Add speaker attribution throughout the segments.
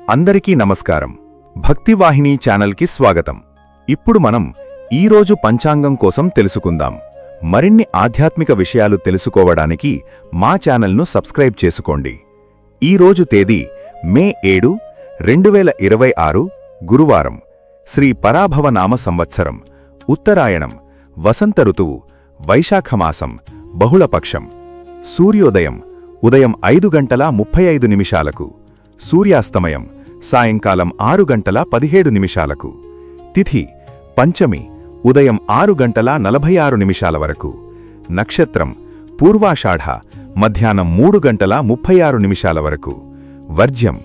Speaker 1: అందరికీ నమస్కారం. భక్తివాహిని ఛానల్కి స్వాగతం. ఇప్పుడు మనం ఈరోజు పంచాంగం కోసం తెలుసుకుందాం. మరిన్ని ఆధ్యాత్మిక విషయాలు తెలుసుకోవడానికి మా ఛానల్ను సబ్స్క్రైబ్ చేసుకోండి. ఈరోజు తేదీ మే 7, 2026 గురువారం. శ్రీ పరాభవనామ సంవత్సరం, ఉత్తరాయణం, వసంత ఋతువు, వైశాఖమాసం, బహుళపక్షం. సూర్యోదయం ఉదయం 5:35 సూర్యాస్తమయం సాయంకాలం 6:17 తిథి పంచమి ఉదయం 6:46 వరకు. నక్షత్రం పూర్వాషాఢ మధ్యాహ్నం 3:36 వరకు. వర్జ్యం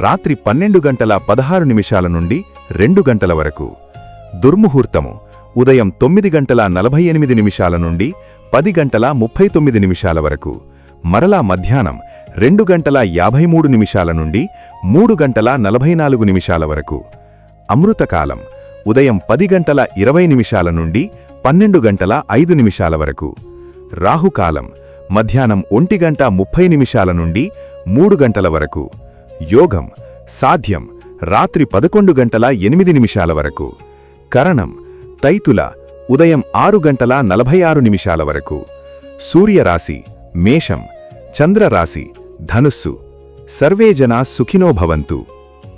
Speaker 1: రాత్రి 12:16 నుండి 2 గంటల వరకు. దుర్ముహూర్తము ఉదయం 9:48 నుండి 10:39 వరకు. మరలా మధ్యాహ్నం 2:53 నుండి 3:44 వరకు. అమృతకాలం ఉదయం 10:20 నుండి 12:05 వరకు. రాహుకాలం మధ్యాహ్నం 1:30 నుండి 3 గంటల వరకు. యోగం సాధ్యం రాత్రి 11:08 వరకు. కరణం తైతుల ఉదయం 6:46 వరకు. సూర్యరాశి మేషం, చంద్రరాశి ధనుస్సు. సర్వే జనా సుఖినో భవంతు.